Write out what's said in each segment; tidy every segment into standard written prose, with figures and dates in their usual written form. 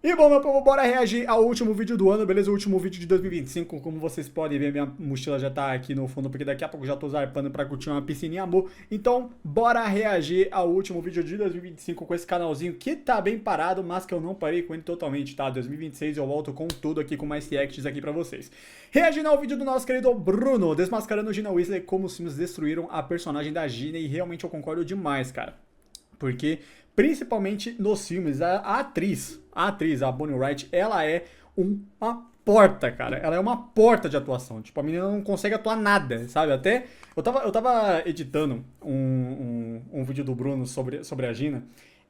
E bom, meu povo, bora reagir ao último vídeo do ano, beleza? O último vídeo de 2025, como vocês podem ver, minha mochila já tá aqui no fundo, porque daqui a pouco já tô zarpando pra curtir uma piscininha, amor. Então, bora reagir ao último vídeo de 2025 com esse canalzinho que tá bem parado, mas que eu não parei com ele totalmente, tá? 2026 eu volto com tudo aqui, com mais reacts aqui pra vocês. Reagindo ao vídeo do nosso querido Bruno, desmascarando Gina Weasley, como os filmes destruíram a personagem da Gina, e realmente eu concordo demais, cara. Porque, principalmente nos filmes, a atriz, a Bonnie Wright, ela é uma porta, cara. Ela é uma porta de atuação. Tipo, a menina não consegue atuar nada, sabe? Até, eu tava editando um vídeo do Bruno sobre a Gina,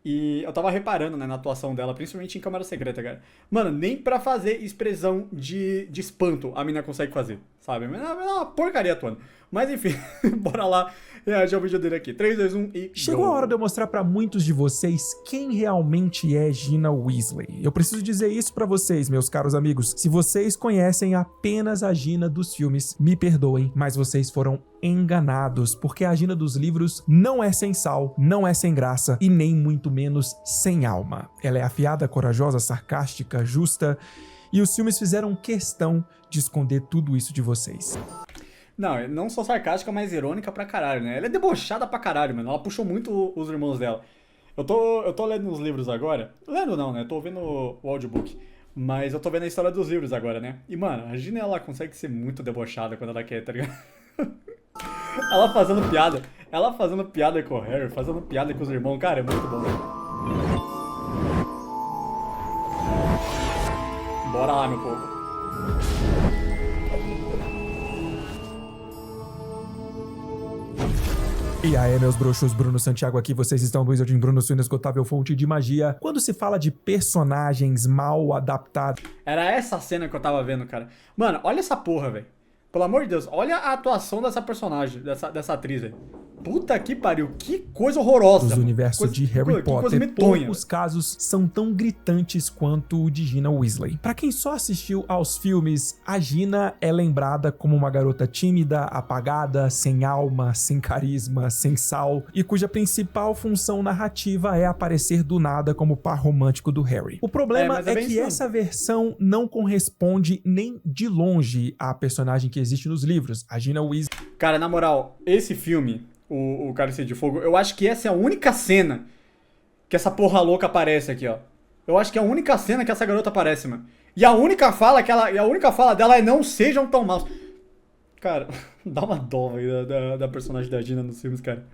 e eu tava reparando, né, na atuação dela, principalmente em Câmara Secreta, cara. Mano, nem pra fazer expressão de espanto a menina consegue fazer, sabe? A menina é uma porcaria atuando. Mas enfim, bora lá reagir ao vídeo dele aqui. 3, 2, 1 e Chegou a hora de eu mostrar pra muitos de vocês quem realmente é Gina Weasley. Eu preciso dizer isso pra vocês, meus caros amigos. Se vocês conhecem apenas a Gina dos filmes, me perdoem, mas vocês foram enganados, porque a Gina dos livros não é sem sal, não é sem graça e nem muito menos sem alma. Ela é afiada, corajosa, sarcástica, justa, e os filmes fizeram questão de esconder tudo isso de vocês. Não só sarcástica, mas irônica pra caralho, né? Ela é debochada pra caralho, mano. Ela puxou muito os irmãos dela. Eu tô lendo os livros agora. Lendo não, né? Tô vendo o audiobook. Mas eu tô vendo a história dos livros agora, né? E, mano, a Gina, ela consegue ser muito debochada quando ela quer, tá ligado? Ela fazendo piada. Ela fazendo piada com o Harry, fazendo piada com os irmãos. Cara, é muito bom. Bora lá, meu povo. E aí, meus bruxos, Bruno Santiago aqui, vocês estão no Wizarding Bruno, sua inesgotável fonte de magia. Quando se fala de personagens mal adaptados... Era essa cena que eu tava vendo, cara. Mano, olha essa porra, velho. Pelo amor de Deus, olha a atuação dessa personagem, dessa atriz, velho. Puta que pariu, que coisa horrorosa. Do universo de Harry Potter, poucos casos são tão gritantes quanto o de Gina Weasley. Pra quem só assistiu aos filmes, a Gina é lembrada como uma garota tímida, apagada, sem alma, sem carisma, sem sal, e cuja principal função narrativa é aparecer do nada como par romântico do Harry. O problema é que essa versão não corresponde nem de longe à personagem que existe nos livros, a Gina Weasley. Cara, na moral, esse filme, o Cálice de Fogo, eu acho que essa é a única cena que essa porra louca aparece aqui, ó. Eu acho que é a única cena que essa garota aparece, mano. E a única fala dela é não sejam tão maus. Cara, dá uma dó, velho, da personagem da Gina nos filmes, cara.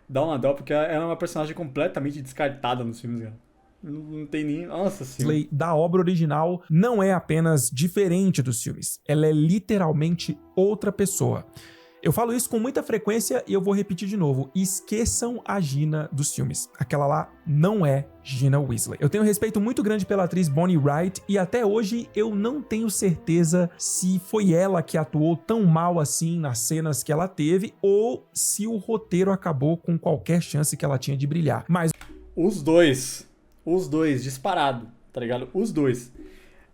Dá uma dó, porque ela é uma personagem completamente descartada nos filmes, cara. Não tem nem... Nossa senhora. Da obra original não é apenas diferente dos filmes. Ela é literalmente outra pessoa. Eu falo isso com muita frequência e eu vou repetir de novo. Esqueçam a Gina dos filmes. Aquela lá não é Gina Weasley. Eu tenho um respeito muito grande pela atriz Bonnie Wright e até hoje eu não tenho certeza se foi ela que atuou tão mal assim nas cenas que ela teve ou se o roteiro acabou com qualquer chance que ela tinha de brilhar. Mas os dois, disparado, tá ligado? Os dois.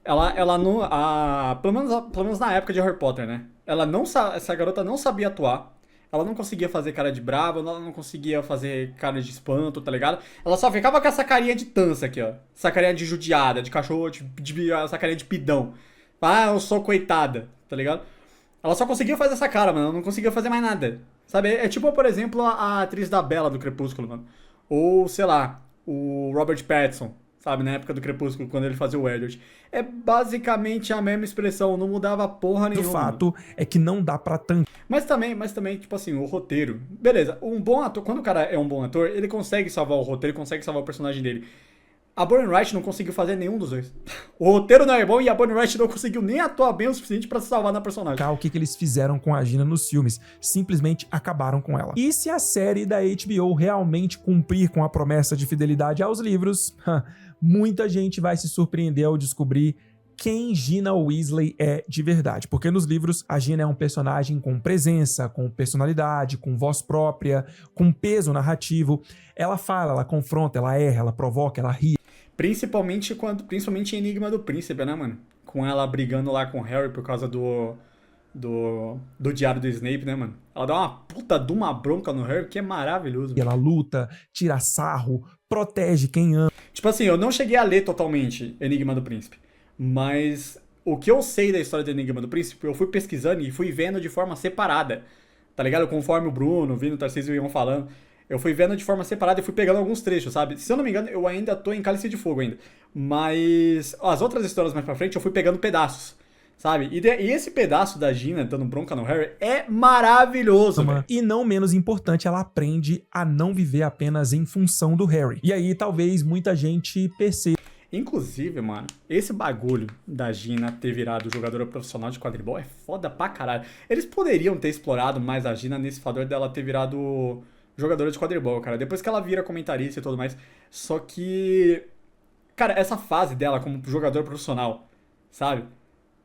Ela não... pelo menos na época de Harry Potter, né? Essa garota não sabia atuar. Ela não conseguia fazer cara de brava, ela não conseguia fazer cara de espanto, tá ligado? Ela só ficava com essa carinha de tança aqui, ó. Essa carinha de judiada, de cachorro, essa carinha de pidão. Ah, eu sou coitada, tá ligado? Ela só conseguia fazer essa cara, mano. Ela não conseguia fazer mais nada. Sabe? É tipo, por exemplo, a atriz da Bella do Crepúsculo, mano. Ou, sei lá, o Robert Pattinson. Sabe, na época do Crepúsculo, quando ele fazia o Edward. É basicamente a mesma expressão, não mudava porra nenhuma. O fato é que não dá pra tanto. Mas também, tipo assim, o roteiro. Beleza, um bom ator, quando o cara é um bom ator, ele consegue salvar o roteiro, ele consegue salvar o personagem dele. A Bonnie Wright não conseguiu fazer nenhum dos dois. O roteiro não é bom e a Bonnie Wright não conseguiu nem atuar bem o suficiente pra se salvar na personagem. O que eles fizeram com a Gina nos filmes? Simplesmente acabaram com ela. E se a série da HBO realmente cumprir com a promessa de fidelidade aos livros, muita gente vai se surpreender ao descobrir quem Gina Weasley é de verdade. Porque nos livros, a Gina é um personagem com presença, com personalidade, com voz própria, com peso narrativo. Ela fala, ela confronta, ela erra, ela provoca, ela ri. Principalmente em Enigma do Príncipe, né, mano? Com ela brigando lá com o Harry por causa do diário do Snape, né, mano? Ela dá uma puta de uma bronca no Harry que é maravilhoso. Ela luta, tira sarro, protege quem ama. Tipo assim, eu não cheguei a ler totalmente Enigma do Príncipe, mas o que eu sei da história do Enigma do Príncipe, eu fui pesquisando e fui vendo de forma separada, tá ligado? Conforme o Bruno, o Vini, o Tarcísio iam falando, eu fui vendo de forma separada e fui pegando alguns trechos, sabe? Se eu não me engano, eu ainda tô em Cálice de Fogo ainda, mas as outras histórias mais pra frente eu fui pegando pedaços. Sabe? E esse pedaço da Gina dando bronca no Harry é maravilhoso, velho. E não menos importante, ela aprende a não viver apenas em função do Harry. E aí talvez muita gente perceba. Inclusive, mano, esse bagulho da Gina ter virado jogadora profissional de quadribol é foda pra caralho. Eles poderiam ter explorado mais a Gina nesse fator dela ter virado jogadora de quadribol, cara. Depois que ela vira comentarista e tudo mais. Só que, cara, essa fase dela como jogadora profissional, sabe?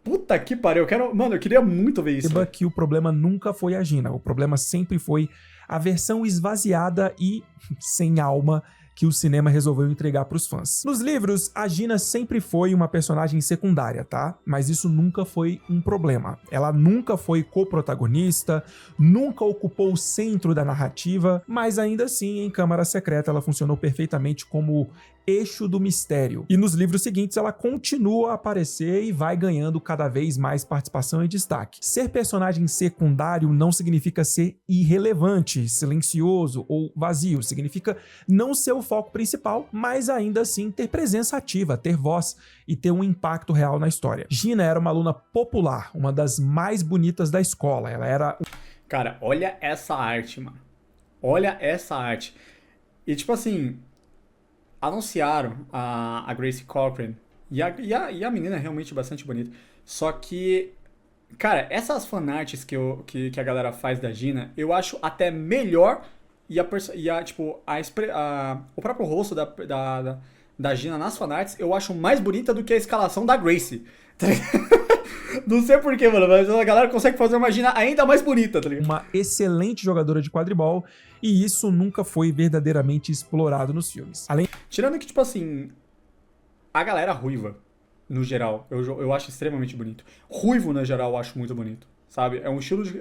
Puta que pariu, Mano, eu queria muito ver isso. Perceba que o problema nunca foi a Gina. O problema sempre foi a versão esvaziada e sem alma que o cinema resolveu entregar pros fãs. Nos livros, a Gina sempre foi uma personagem secundária, tá? Mas isso nunca foi um problema. Ela nunca foi co-protagonista, nunca ocupou o centro da narrativa, mas ainda assim, em Câmara Secreta, ela funcionou perfeitamente como eixo do mistério. E nos livros seguintes ela continua a aparecer e vai ganhando cada vez mais participação e destaque. Ser personagem secundário não significa ser irrelevante, silencioso ou vazio. Significa não ser o foco principal, mas ainda assim ter presença ativa, ter voz e ter um impacto real na história. Gina era uma aluna popular, uma das mais bonitas da escola. Ela era... Cara, olha essa arte, mano. Olha essa arte. E tipo assim... anunciaram a Gracie Cochran e a menina é realmente bastante bonita. Só que, cara, essas fanarts que a galera faz da Gina, eu acho até melhor o próprio rosto da Gina nas fanarts, eu acho mais bonita do que a escalação da Gracie. Tá ligado? Não sei porquê, mano, mas a galera consegue fazer uma Gina ainda mais bonita, tá ligado? Uma excelente jogadora de quadribol, e isso nunca foi verdadeiramente explorado nos filmes. Tirando que, tipo assim, a galera ruiva, no geral, eu acho extremamente bonito. Ruivo, no geral, eu acho muito bonito, sabe? É um estilo de...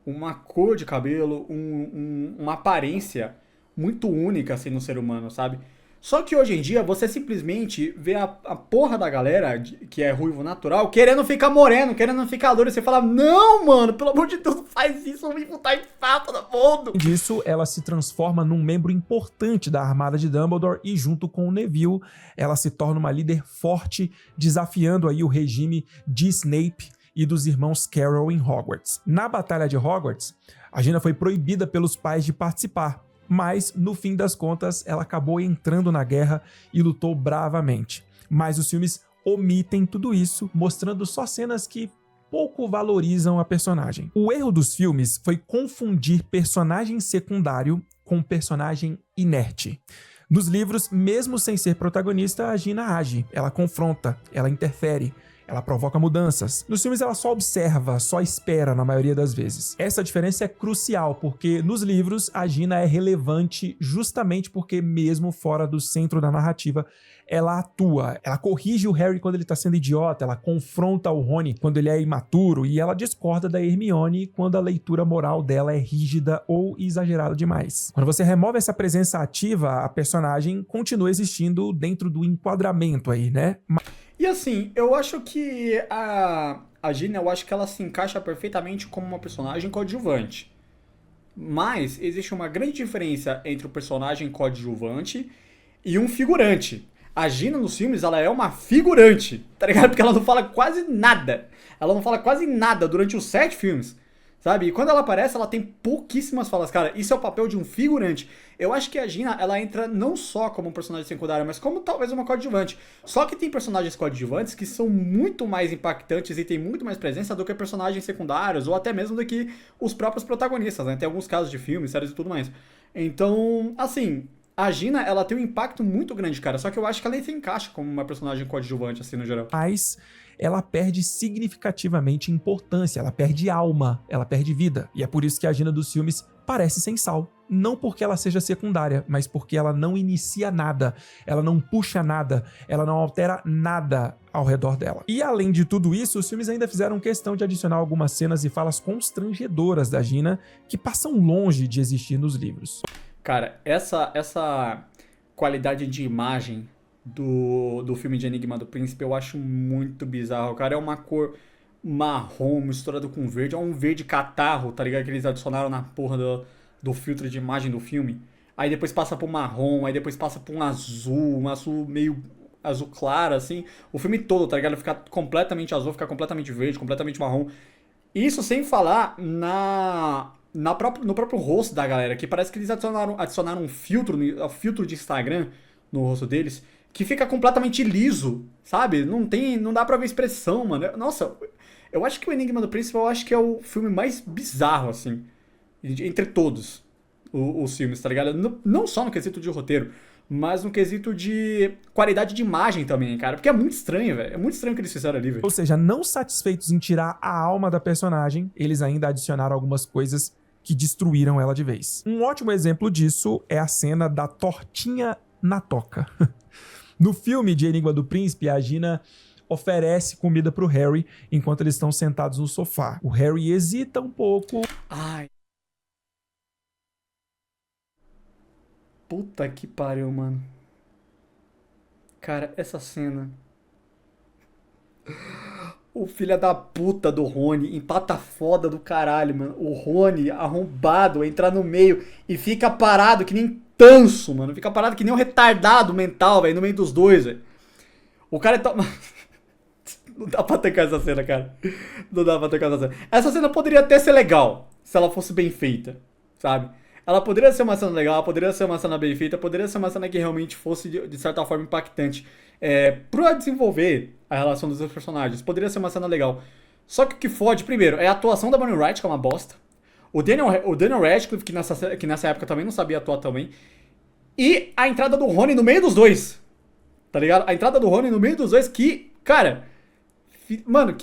uma cor de cabelo, uma aparência muito única, assim, no ser humano, sabe? Só que hoje em dia, você simplesmente vê a porra da galera, que é ruivo natural, querendo ficar moreno, querendo ficar loiro. E você fala, não, mano, pelo amor de Deus, não faz isso, o ruivo tá em falta do mundo. Disso, ela se transforma num membro importante da armada de Dumbledore e junto com o Neville, ela se torna uma líder forte, desafiando aí o regime de Snape e dos irmãos Carroll em Hogwarts. Na Batalha de Hogwarts, a Gina foi proibida pelos pais de participar, mas no fim das contas ela acabou entrando na guerra e lutou bravamente. Mas os filmes omitem tudo isso, mostrando só cenas que pouco valorizam a personagem. O erro dos filmes foi confundir personagem secundário com personagem inerte. Nos livros, mesmo sem ser protagonista, a Gina age, ela confronta, ela interfere, ela provoca mudanças. Nos filmes ela só observa, só espera na maioria das vezes. Essa diferença é crucial, porque nos livros a Gina é relevante justamente porque mesmo fora do centro da narrativa, ela atua. Ela corrige o Harry quando ele tá sendo idiota, ela confronta o Rony quando ele é imaturo e ela discorda da Hermione quando a leitura moral dela é rígida ou exagerada demais. Quando você remove essa presença ativa, a personagem continua existindo dentro do enquadramento aí, né? E assim, eu acho que a Gina, eu acho que ela se encaixa perfeitamente como uma personagem coadjuvante. Mas existe uma grande diferença entre o personagem coadjuvante e um figurante. A Gina nos filmes, ela é uma figurante, tá ligado? Porque ela não fala quase nada. Ela não fala quase nada durante os 7 filmes, sabe? E quando ela aparece, ela tem pouquíssimas falas. Cara, isso é o papel de um figurante. Eu acho que a Gina, ela entra não só como um personagem secundário, mas como talvez uma coadjuvante. Só que tem personagens coadjuvantes que são muito mais impactantes e tem muito mais presença do que personagens secundários, ou até mesmo do que os próprios protagonistas, né? Tem alguns casos de filmes, séries e tudo mais. Então, assim, a Gina, ela tem um impacto muito grande, cara. Só que eu acho que ela se encaixa como uma personagem coadjuvante, assim, no geral. Mas ela perde significativamente importância, ela perde alma, ela perde vida. E é por isso que a Gina dos filmes parece sem sal. Não porque ela seja secundária, mas porque ela não inicia nada, ela não puxa nada, ela não altera nada ao redor dela. E além de tudo isso, os filmes ainda fizeram questão de adicionar algumas cenas e falas constrangedoras da Gina que passam longe de existir nos livros. Cara, essa qualidade de imagem do filme de Enigma do Príncipe, eu acho muito bizarro, cara. É uma cor marrom misturado com verde. É um verde catarro, tá ligado? Que eles adicionaram na porra do filtro de imagem do filme. Aí depois passa pro marrom, aí depois passa pro um azul meio azul claro, assim. O filme todo, tá ligado? Fica completamente azul, fica completamente verde, completamente marrom. Isso sem falar no próprio rosto da galera, que parece que eles adicionaram um filtro de Instagram no rosto deles, que fica completamente liso, sabe? Não dá pra ver expressão, mano. Nossa, eu acho que o Enigma do Príncipe, eu acho que é o filme mais bizarro, assim, entre todos os filmes, tá ligado? Não só no quesito de roteiro, mas no quesito de qualidade de imagem também, cara. Porque é muito estranho, velho. É muito estranho o que eles fizeram ali, velho. Ou seja, não satisfeitos em tirar a alma da personagem, eles ainda adicionaram algumas coisas que destruíram ela de vez. Um ótimo exemplo disso é a cena da tortinha na toca. No filme de Enigma do Príncipe, a Gina oferece comida pro Harry enquanto eles estão sentados no sofá. O Harry hesita um pouco. Ai. Puta que pariu, mano. Cara, essa cena. O filho da puta do Rony, empata foda do caralho, mano. O Rony, arrombado, entra no meio e fica parado que nem tanso, mano. Fica parado que nem um retardado mental, velho, no meio dos dois, velho. O cara tá... Não dá pra tancar essa cena, cara. Não dá pra tancar essa cena. Essa cena poderia até ser legal, se ela fosse bem feita, sabe? Ela poderia ser uma cena legal, poderia ser uma cena bem feita, poderia ser uma cena que realmente fosse, de certa forma, impactante. Pra desenvolver a relação dos dois personagens. Poderia ser uma cena legal. Só que o que fode, primeiro, é a atuação da Bonnie Wright, que é uma bosta. O Daniel Radcliffe, que nessa época também não sabia atuar também. E a entrada do Rony no meio dos dois. Tá ligado? A entrada do Rony no meio dos dois que, cara... Mano,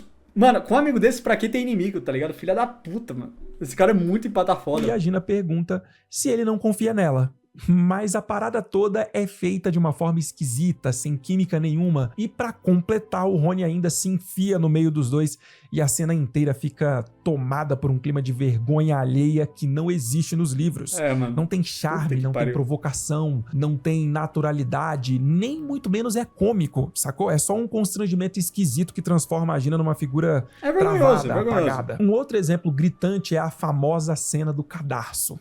com um amigo desse, pra que ter inimigo, tá ligado? Filha da puta, mano. Esse cara é muito empata foda. E a Gina pergunta se ele não confia nela. Mas a parada toda é feita de uma forma esquisita, sem química nenhuma. E pra completar, o Rony ainda se enfia no meio dos dois e a cena inteira fica tomada por um clima de vergonha alheia que não existe nos livros. Mano. Não tem charme, não tem provocação, não tem naturalidade, nem muito menos é cômico, sacou? É só um constrangimento esquisito que transforma a Gina numa figura travada, apagada. Um outro exemplo gritante é a famosa cena do cadarço.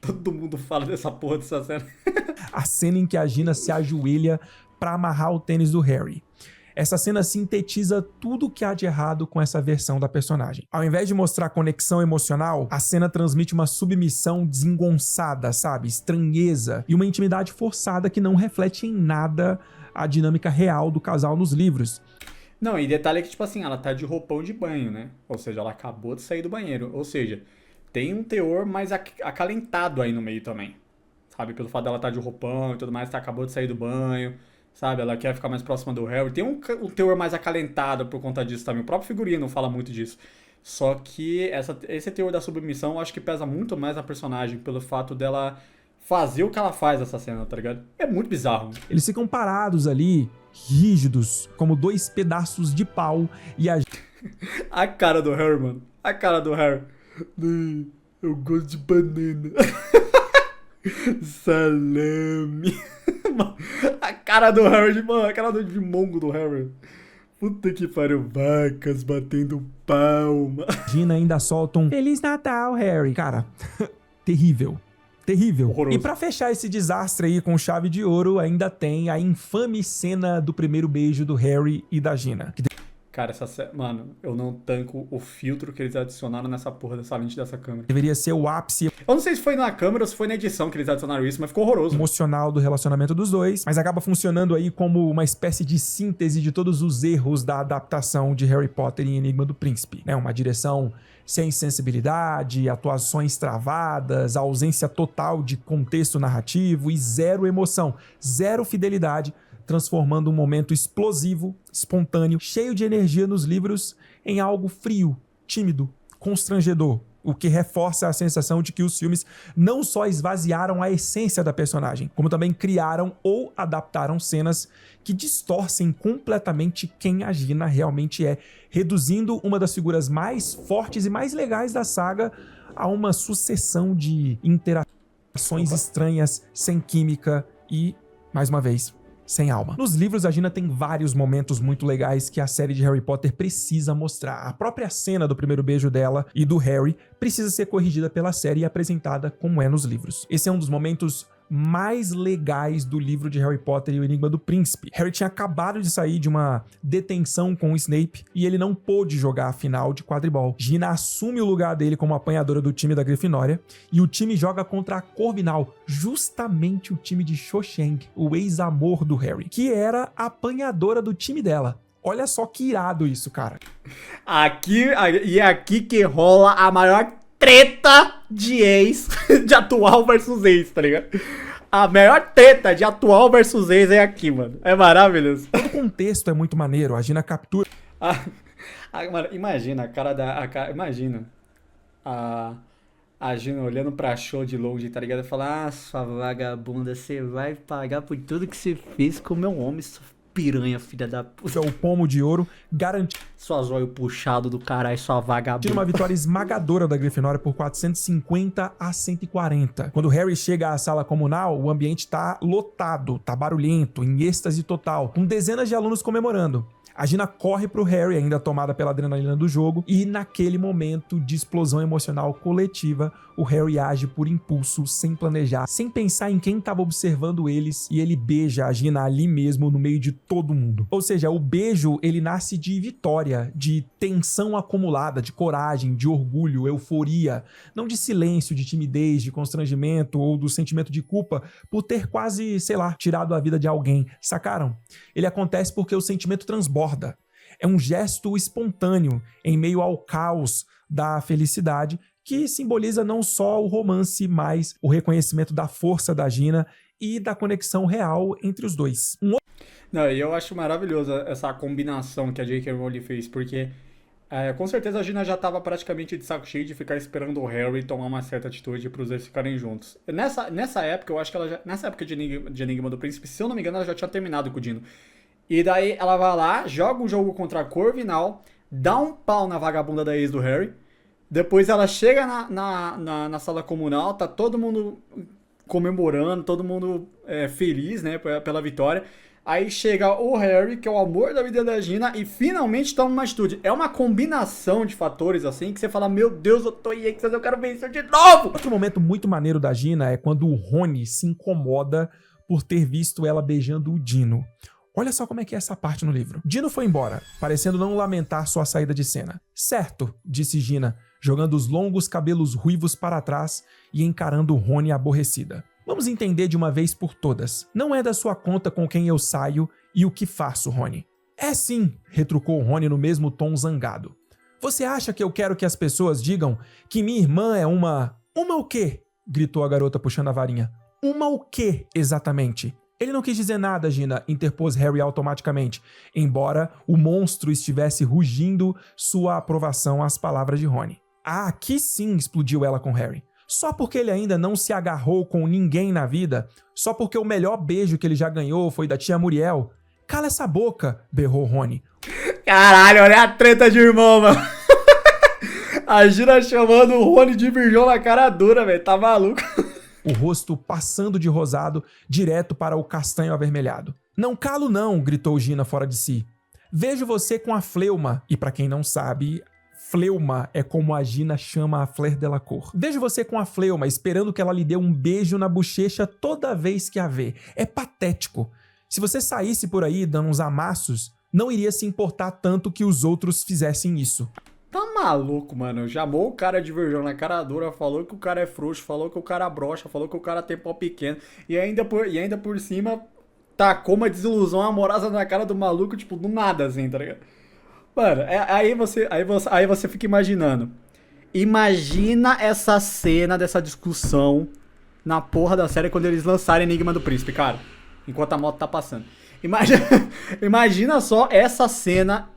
Todo mundo fala dessa porra dessa cena. A cena em que a Gina se ajoelha pra amarrar o tênis do Harry. Essa cena sintetiza tudo o que há de errado com essa versão da personagem. Ao invés de mostrar conexão emocional, a cena transmite uma submissão desengonçada, sabe? Estranheza e uma intimidade forçada que não reflete em nada a dinâmica real do casal nos livros. Não, e detalhe é que, tipo assim, ela tá de roupão de banho, né? Ou seja, ela acabou de sair do banheiro. Ou seja, tem um teor mais acalentado aí no meio também, sabe? Pelo fato dela estar de roupão e tudo mais, acabou de sair do banho, sabe? Ela quer ficar mais próxima do Harry. Tem um teor mais acalentado por conta disso também. O próprio figurino fala muito disso. Só que esse teor da submissão eu acho que pesa muito mais na personagem, pelo fato dela fazer o que ela faz nessa cena, tá ligado? É muito bizarro. Eles ficam parados ali, rígidos, como dois pedaços de pau e a cara do Harry, mano. A cara do Harry. Eu gosto de banana. Salame. A cara do Harry, mano. A cara de mongo do Harry. Puta que pariu. Vacas batendo palma. Gina ainda solta um Feliz Natal, Harry. Cara, terrível. Terrível. Horroroso. E pra fechar esse desastre aí com chave de ouro, ainda tem a infame cena do primeiro beijo do Harry e da Gina. Cara, mano, eu não tanco o filtro que eles adicionaram nessa porra dessa lente dessa câmera. Deveria ser o ápice. Eu não sei se foi na câmera ou se foi na edição que eles adicionaram isso, mas ficou horroroso. Emocional do relacionamento dos dois, mas acaba funcionando aí como uma espécie de síntese de todos os erros da adaptação de Harry Potter em Enigma do Príncipe. Uma direção sem sensibilidade, atuações travadas, ausência total de contexto narrativo e zero emoção, zero fidelidade, transformando um momento explosivo, espontâneo, cheio de energia nos livros em algo frio, tímido, constrangedor, o que reforça a sensação de que os filmes não só esvaziaram a essência da personagem, como também criaram ou adaptaram cenas que distorcem completamente quem a Gina realmente é, reduzindo uma das figuras mais fortes e mais legais da saga a uma sucessão de interações. ações estranhas, sem química e, mais uma vez, sem alma. Nos livros, a Gina tem vários momentos muito legais que a série de Harry Potter precisa mostrar. A própria cena do primeiro beijo dela e do Harry precisa ser corrigida pela série e apresentada como é nos livros. Esse é um dos momentos mais legais do livro de Harry Potter e o Enigma do Príncipe. Harry tinha acabado de sair de uma detenção com o Snape e ele não pôde jogar a final de quadribol. Gina assume o lugar dele como apanhadora do time da Grifinória e o time joga contra a Corvinal, justamente o time de Cho Chang, o ex-amor do Harry, que era a apanhadora do time dela. Olha só que irado isso, cara. Aqui que rola a maior treta de ex, de atual versus ex, tá ligado? A maior treta de atual versus ex é aqui, mano. É maravilhoso. Todo o contexto é muito maneiro. A Gina captura... Mano, imagina a cara da... imagina a Gina olhando pra Cho de longe, tá ligado? E falar, sua vagabunda, você vai pagar por tudo que você fez com o meu homem, sua piranha, filha da puta. O pomo de ouro garantindo sua zóio puxado do caralho, sua vagabunda. Uma vitória esmagadora da Grifinória por 450 a 140. Quando Harry chega à sala comunal, o ambiente tá lotado, tá barulhento, em êxtase total, com dezenas de alunos comemorando. A Gina corre pro Harry, ainda tomada pela adrenalina do jogo, e naquele momento de explosão emocional coletiva, o Harry age por impulso, sem planejar, sem pensar em quem estava observando eles, e ele beija a Gina ali mesmo, no meio de todo mundo. Ou seja, o beijo, ele nasce de vitória, de tensão acumulada, de coragem, de orgulho, euforia, não de silêncio, de timidez, de constrangimento ou do sentimento de culpa por ter quase, sei lá, tirado a vida de alguém. Sacaram? Ele acontece porque o sentimento transborda. É um gesto espontâneo em meio ao caos da felicidade que simboliza não só o romance, mas o reconhecimento da força da Gina e da conexão real entre os dois. Não, e eu acho maravilhosa essa combinação que a J.K. Rowling fez, porque com certeza a Gina já estava praticamente de saco cheio de ficar esperando o Harry tomar uma certa atitude para os dois ficarem juntos. Nessa época, eu acho que ela já... Nessa época de Enigma do Príncipe, se eu não me engano, ela já tinha terminado com o Dino. E daí ela vai lá, joga um jogo contra a Corvinal, dá um pau na vagabunda da ex do Harry. Depois ela chega na sala comunal, tá todo mundo comemorando, todo mundo feliz, né, pela vitória. Aí chega o Harry, que é o amor da vida da Gina, e finalmente toma uma atitude. É uma combinação de fatores, assim, que você fala, meu Deus, eu tô em Exas, eu quero vencer de novo! Outro momento muito maneiro da Gina é quando o Rony se incomoda por ter visto ela beijando o Dino. Olha só como é que é essa parte no livro. Dino foi embora, parecendo não lamentar sua saída de cena. Certo, disse Gina, jogando os longos cabelos ruivos para trás e encarando o Rony aborrecida. Vamos entender de uma vez por todas. Não é da sua conta com quem eu saio e o que faço, Rony. É sim, retrucou Rony no mesmo tom zangado. Você acha que eu quero que as pessoas digam que minha irmã é uma... Uma o quê? Gritou a garota puxando a varinha. Uma o quê, exatamente? Ele não quis dizer nada, Gina, interpôs Harry automaticamente, embora o monstro estivesse rugindo sua aprovação às palavras de Rony. Ah, aqui sim, explodiu ela com Harry. Só porque ele ainda não se agarrou com ninguém na vida? Só porque o melhor beijo que ele já ganhou foi da tia Muriel? Cala essa boca, berrou Rony. Caralho, olha a treta de irmão, mano. A Gina chamando o Rony de virgão na cara dura, velho. Tá maluco? O rosto passando de rosado direto para o castanho avermelhado. Não calo não, gritou Gina fora de si. Vejo você com a fleuma. E pra quem não sabe... Fleuma é como a Gina chama a Fleur Delacour. Vejo você com a fleuma, esperando que ela lhe dê um beijo na bochecha toda vez que a vê. É patético. Se você saísse por aí dando uns amassos, não iria se importar tanto que os outros fizessem isso. Tá maluco, mano. Chamou o cara de virgão na cara dura, falou que o cara é frouxo, falou que o cara broxa, falou que o cara tem pau pequeno. E ainda por cima, tacou uma desilusão amorosa na cara do maluco, tipo, do nada, assim, tá ligado? Mano, aí você fica imaginando. Imagina essa cena dessa discussão na porra da série quando eles lançarem Enigma do Príncipe, cara. Enquanto a moto tá passando. Imagina só essa cena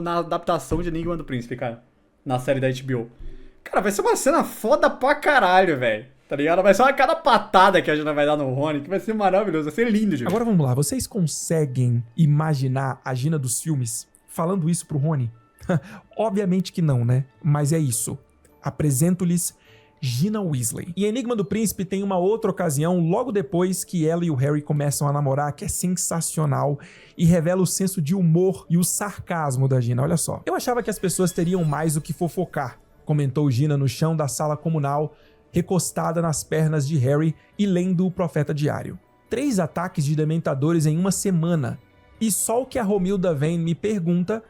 na adaptação de Enigma do Príncipe, cara. Na série da HBO. Cara, vai ser uma cena foda pra caralho, velho. Tá ligado? Vai ser uma cada patada que a gente vai dar no Rony, que vai ser maravilhoso, vai ser lindo, gente. Agora vamos lá, vocês conseguem imaginar a Gina dos filmes falando isso pro Rony? Obviamente que não, né? Mas é isso. Apresento-lhes Gina Weasley. E Enigma do Príncipe tem uma outra ocasião logo depois que ela e o Harry começam a namorar, que é sensacional e revela o senso de humor e o sarcasmo da Gina. Olha só. Eu achava que as pessoas teriam mais o que fofocar, comentou Gina no chão da sala comunal, recostada nas pernas de Harry e lendo o Profeta Diário. 3 ataques de dementadores em uma semana. E só o que a Romilda Vane me pergunta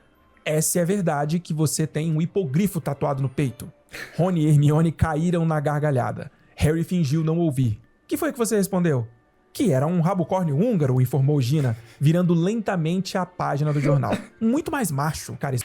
é se é verdade que você tem um hipogrifo tatuado no peito. Rony e Hermione caíram na gargalhada. Harry fingiu não ouvir. Que foi que você respondeu? Que era um rabocórnio húngaro, informou Gina, virando lentamente a página do jornal. Muito mais macho, cara.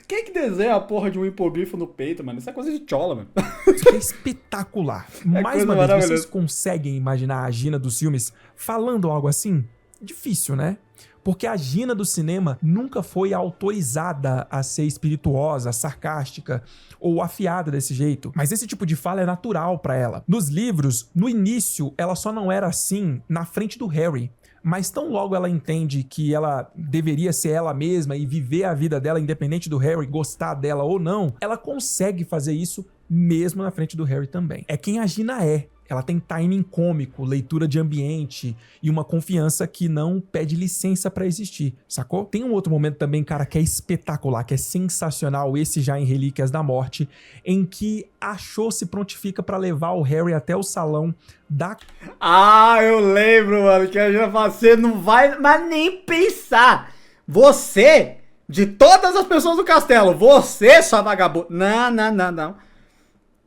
Quem é que desenha a porra de um hipogrifo no peito, mano? Isso é coisa de chola, mano. Isso é espetacular. Mais uma vez, vocês conseguem imaginar a Gina dos filmes falando algo assim? Difícil, né? Porque a Gina do cinema nunca foi autorizada a ser espirituosa, sarcástica ou afiada desse jeito. Mas esse tipo de fala é natural pra ela. Nos livros, no início, ela só não era assim na frente do Harry. Mas tão logo ela entende que ela deveria ser ela mesma e viver a vida dela independente do Harry gostar dela ou não, ela consegue fazer isso mesmo na frente do Harry também. É quem a Gina é. Ela tem timing cômico, leitura de ambiente e uma confiança que não pede licença pra existir, sacou? Tem um outro momento também, cara, que é espetacular, que é sensacional, esse já em Relíquias da Morte, em que a Cho se prontifica pra levar o Harry até o salão da... Ah, eu lembro, mano, que a Gina fala, você não vai mas nem pensar. Você, de todas as pessoas do castelo, você, sua vagabunda.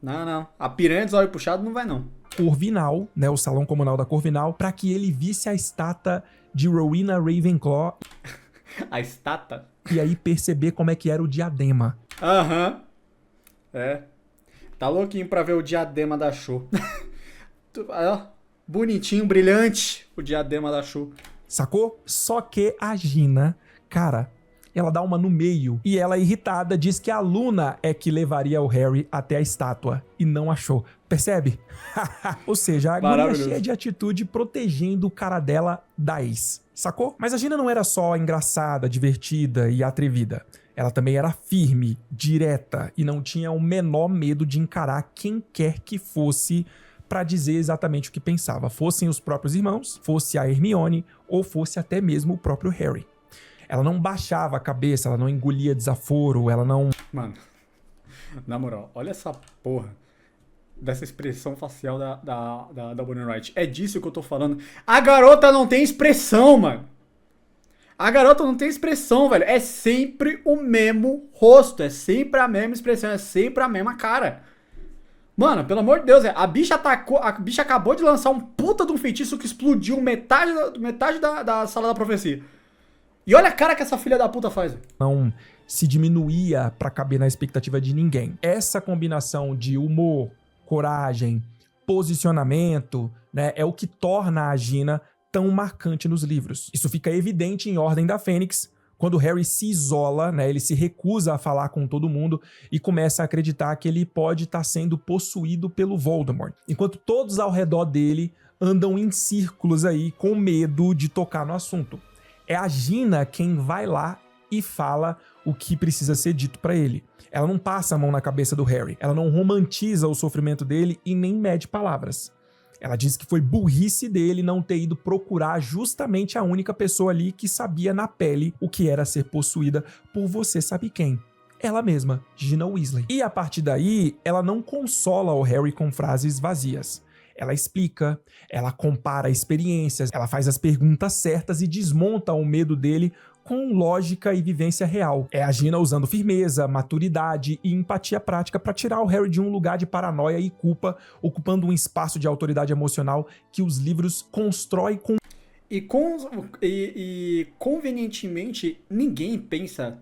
Não. A piranha dos olhos puxados não vai, não. Corvinal, né, o salão comunal da Corvinal, para que ele visse a estátua de Rowena Ravenclaw. A estátua? E aí perceber como é que era o diadema. Aham. É. Tá louquinho pra ver o diadema da Cho. Bonitinho, brilhante, o diadema da Cho. Sacou? Só que a Gina, cara, ela dá uma no meio e ela, irritada, diz que a Luna é que levaria o Harry até a estátua e não achou. Percebe? Ou seja, a guria cheia de atitude protegendo o cara dela da ex. Sacou? Mas a Gina não era só engraçada, divertida e atrevida. Ela também era firme, direta e não tinha o menor medo de encarar quem quer que fosse pra dizer exatamente o que pensava. Fossem os próprios irmãos, fosse a Hermione ou fosse até mesmo o próprio Harry. Ela não baixava a cabeça, ela não engolia desaforo, ela não... Mano, na moral, olha essa porra dessa expressão facial da Bonnie Wright. É disso que eu tô falando. A garota não tem expressão, mano. A garota não tem expressão, velho. É sempre o mesmo rosto, é sempre a mesma expressão, é sempre a mesma cara. Mano, pelo amor de Deus, a bicha acabou de lançar um puta de um feitiço que explodiu metade da sala da profecia. E olha a cara que essa filha da puta faz. Não se diminuía pra caber na expectativa de ninguém. Essa combinação de humor, coragem, posicionamento, né, é o que torna a Gina tão marcante nos livros. Isso fica evidente em Ordem da Fênix, quando o Harry se isola, né, ele se recusa a falar com todo mundo e começa a acreditar que ele pode estar sendo possuído pelo Voldemort. Enquanto todos ao redor dele andam em círculos aí com medo de tocar no assunto. É a Gina quem vai lá e fala o que precisa ser dito pra ele. Ela não passa a mão na cabeça do Harry, ela não romantiza o sofrimento dele e nem mede palavras. Ela diz que foi burrice dele não ter ido procurar justamente a única pessoa ali que sabia na pele o que era ser possuída por você sabe quem. Ela mesma, Gina Weasley. E a partir daí, ela não consola o Harry com frases vazias. Ela explica, ela compara experiências, ela faz as perguntas certas e desmonta o medo dele com lógica e vivência real. É a Gina usando firmeza, maturidade e empatia prática para tirar o Harry de um lugar de paranoia e culpa, ocupando um espaço de autoridade emocional que os livros constroem com... E convenientemente, ninguém pensa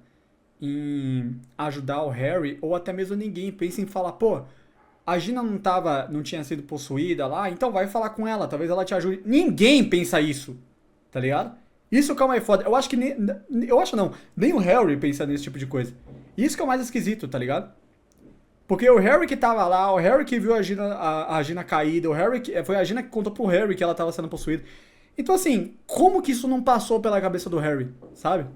em ajudar o Harry, ou até mesmo ninguém pensa em falar, pô, a Gina não tinha sido possuída lá, então vai falar com ela, talvez ela te ajude. Ninguém pensa isso, tá ligado? Isso que é o mais foda. Nem o Harry pensa nesse tipo de coisa. Isso que é o mais esquisito, tá ligado? Porque o Harry que tava lá, o Harry que viu a Gina caída, foi a Gina que contou pro Harry que ela tava sendo possuída. Então assim, como que isso não passou pela cabeça do Harry, sabe?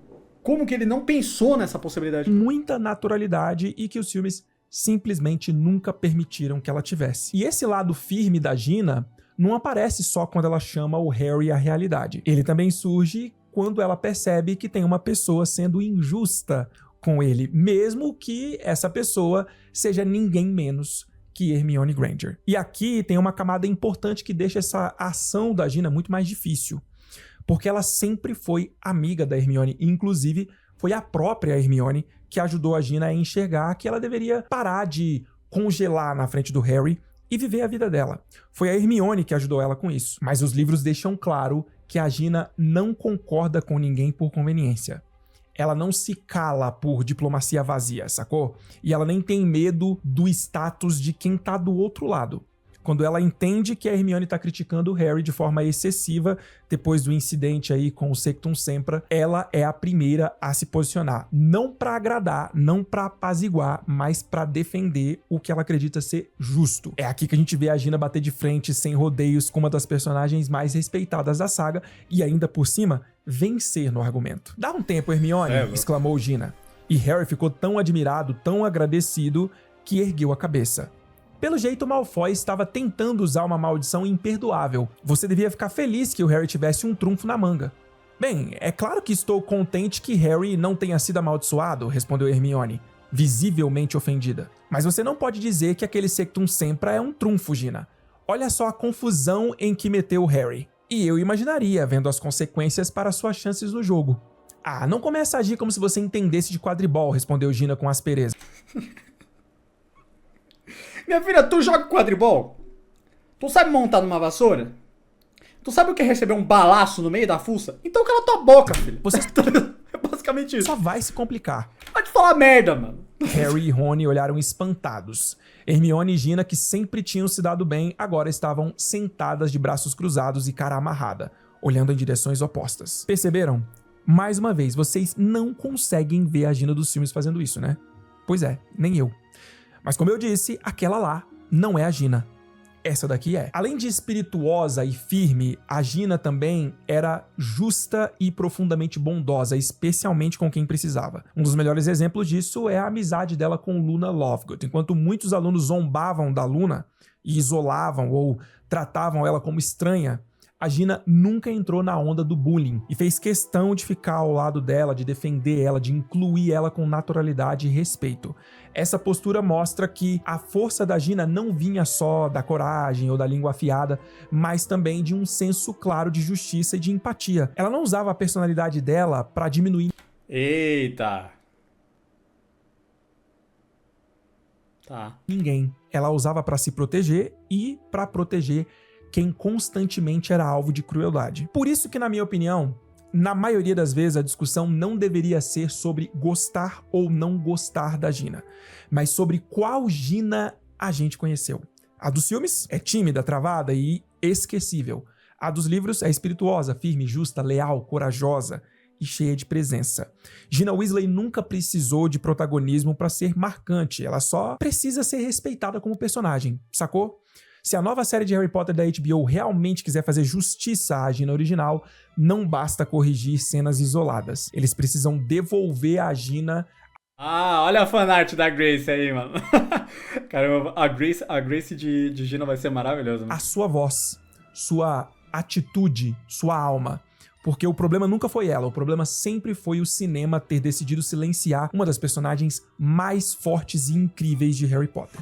Como que ele não pensou nessa possibilidade? Muita naturalidade e que os filmes simplesmente nunca permitiram que ela tivesse. E esse lado firme da Gina não aparece só quando ela chama o Harry à realidade. Ele também surge quando ela percebe que tem uma pessoa sendo injusta com ele, mesmo que essa pessoa seja ninguém menos que Hermione Granger. E aqui tem uma camada importante que deixa essa ação da Gina muito mais difícil, porque ela sempre foi amiga da Hermione, e inclusive foi a própria Hermione que ajudou a Gina a enxergar que ela deveria parar de congelar na frente do Harry e viver a vida dela. Foi a Hermione que ajudou ela com isso. Mas os livros deixam claro que a Gina não concorda com ninguém por conveniência. Ela não se cala por diplomacia vazia, sacou? E ela nem tem medo do status de quem tá do outro lado. Quando ela entende que a Hermione tá criticando o Harry de forma excessiva, depois do incidente aí com o Sectum Sempra, ela é a primeira a se posicionar. Não pra agradar, não pra apaziguar, mas pra defender o que ela acredita ser justo. É aqui que a gente vê a Gina bater de frente, sem rodeios, com uma das personagens mais respeitadas da saga, e ainda por cima, vencer no argumento. Dá um tempo, Hermione, exclamou Gina. E Harry ficou tão admirado, tão agradecido, que ergueu a cabeça. Pelo jeito, Malfoy estava tentando usar uma maldição imperdoável. Você devia ficar feliz que o Harry tivesse um trunfo na manga. Bem, é claro que estou contente que Harry não tenha sido amaldiçoado, respondeu Hermione, visivelmente ofendida. Mas você não pode dizer que aquele Sectum Sempra é um trunfo, Gina. Olha só a confusão em que meteu o Harry. E eu imaginaria, vendo as consequências para suas chances no jogo. Ah, não começa a agir como se você entendesse de quadribol, respondeu Gina com aspereza. Minha filha, tu joga quadribol? Tu sabe montar numa vassoura? Tu sabe o que é receber um balaço no meio da fuça? Então cala tua boca, filho. Você é basicamente isso. Só vai se complicar. Vai te falar merda, mano. Harry e Rony olharam espantados. Hermione e Gina, que sempre tinham se dado bem, agora estavam sentadas de braços cruzados e cara amarrada, olhando em direções opostas. Perceberam? Mais uma vez, vocês não conseguem ver a Gina dos filmes fazendo isso, né? Pois é, nem eu. Mas como eu disse, aquela lá não é a Gina. Essa daqui é. Além de espirituosa e firme, a Gina também era justa e profundamente bondosa, especialmente com quem precisava. Um dos melhores exemplos disso é a amizade dela com Luna Lovegood. Enquanto muitos alunos zombavam da Luna e isolavam ou tratavam ela como estranha, a Gina nunca entrou na onda do bullying e fez questão de ficar ao lado dela, de defender ela, de incluir ela com naturalidade e respeito. Essa postura mostra que a força da Gina não vinha só da coragem ou da língua afiada, mas também de um senso claro de justiça e de empatia. Ela não usava a personalidade dela para diminuir... Eita! Tá. Ninguém. Ela usava para se proteger e para proteger quem constantemente era alvo de crueldade. Por isso que, na minha opinião, na maioria das vezes a discussão não deveria ser sobre gostar ou não gostar da Gina, mas sobre qual Gina a gente conheceu. A dos filmes é tímida, travada e esquecível. A dos livros é espirituosa, firme, justa, leal, corajosa e cheia de presença. Gina Weasley nunca precisou de protagonismo para ser marcante, ela só precisa ser respeitada como personagem, sacou? Se a nova série de Harry Potter da HBO realmente quiser fazer justiça à Gina original, não basta corrigir cenas isoladas. Eles precisam devolver a Gina... Ah, olha a fanart da Grace aí, mano. Caramba, a Grace de Gina vai ser maravilhosa, mano. A sua voz, sua atitude, sua alma. Porque o problema nunca foi ela, o problema sempre foi o cinema ter decidido silenciar uma das personagens mais fortes e incríveis de Harry Potter.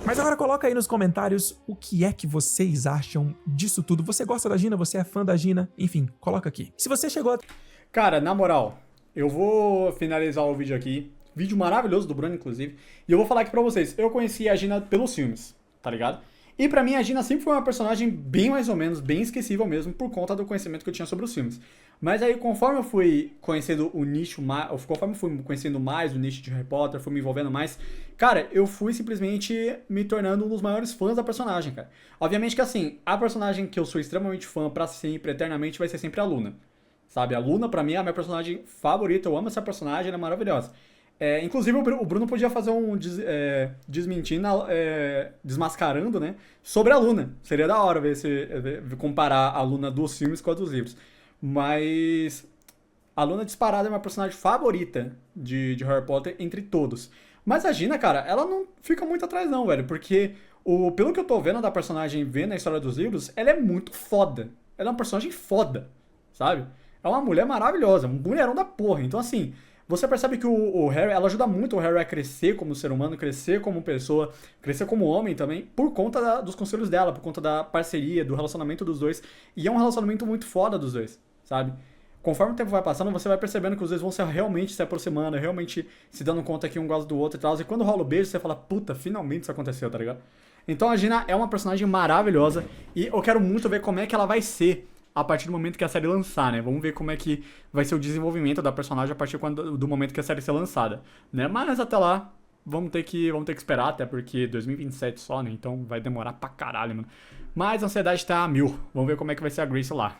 Mas agora coloca aí nos comentários o que é que vocês acham disso tudo. Você gosta da Gina? Você é fã da Gina? Enfim, coloca aqui. Se você chegou... Cara, na moral, eu vou finalizar o vídeo aqui. Vídeo maravilhoso do Bruno, inclusive. E eu vou falar aqui pra vocês. Eu conheci a Gina pelos filmes, tá ligado? E pra mim a Gina sempre foi uma personagem bem mais ou menos, bem esquecível mesmo, por conta do conhecimento que eu tinha sobre os filmes. Mas aí, conforme eu fui conhecendo o nicho mais, conforme eu fui conhecendo mais o nicho de Harry Potter, fui me envolvendo mais, cara, eu fui simplesmente me tornando um dos maiores fãs da personagem, cara. Obviamente que assim, a personagem que eu sou extremamente fã pra sempre, eternamente, vai ser sempre a Luna. Sabe, a Luna pra mim é a minha personagem favorita, eu amo essa personagem, ela é maravilhosa. Inclusive o Bruno podia fazer um desmentindo, desmascarando, né, sobre a Luna. Seria da hora comparar a Luna dos filmes com a dos livros. Mas a Luna disparada é minha personagem favorita de Harry Potter entre todos. Mas a Gina, cara, ela não fica muito atrás não, velho, porque pelo que eu tô vendo da personagem, vendo a história dos livros, ela é muito foda. Ela é uma personagem foda, sabe? É uma mulher maravilhosa, um mulherão da porra. Então, assim, você percebe que o Harry, ela ajuda muito o Harry a crescer como ser humano, crescer como pessoa, crescer como homem também, por conta dos conselhos dela, por conta da parceria, do relacionamento dos dois. E é um relacionamento muito foda dos dois, sabe? Conforme o tempo vai passando, você vai percebendo que os dois vão realmente se aproximando, realmente se dando conta que um gosta do outro e tal. E quando rola o beijo, você fala, puta, finalmente isso aconteceu, tá ligado? Então a Gina é uma personagem maravilhosa e eu quero muito ver como é que ela vai ser a partir do momento que a série lançar, né? Vamos ver como é que vai ser o desenvolvimento da personagem a partir do momento que a série ser lançada, né? Mas até lá, vamos ter que esperar, até porque 2027 só, né? Então vai demorar pra caralho, mano. Mas a ansiedade tá a mil. Vamos ver como é que vai ser a Grace lá.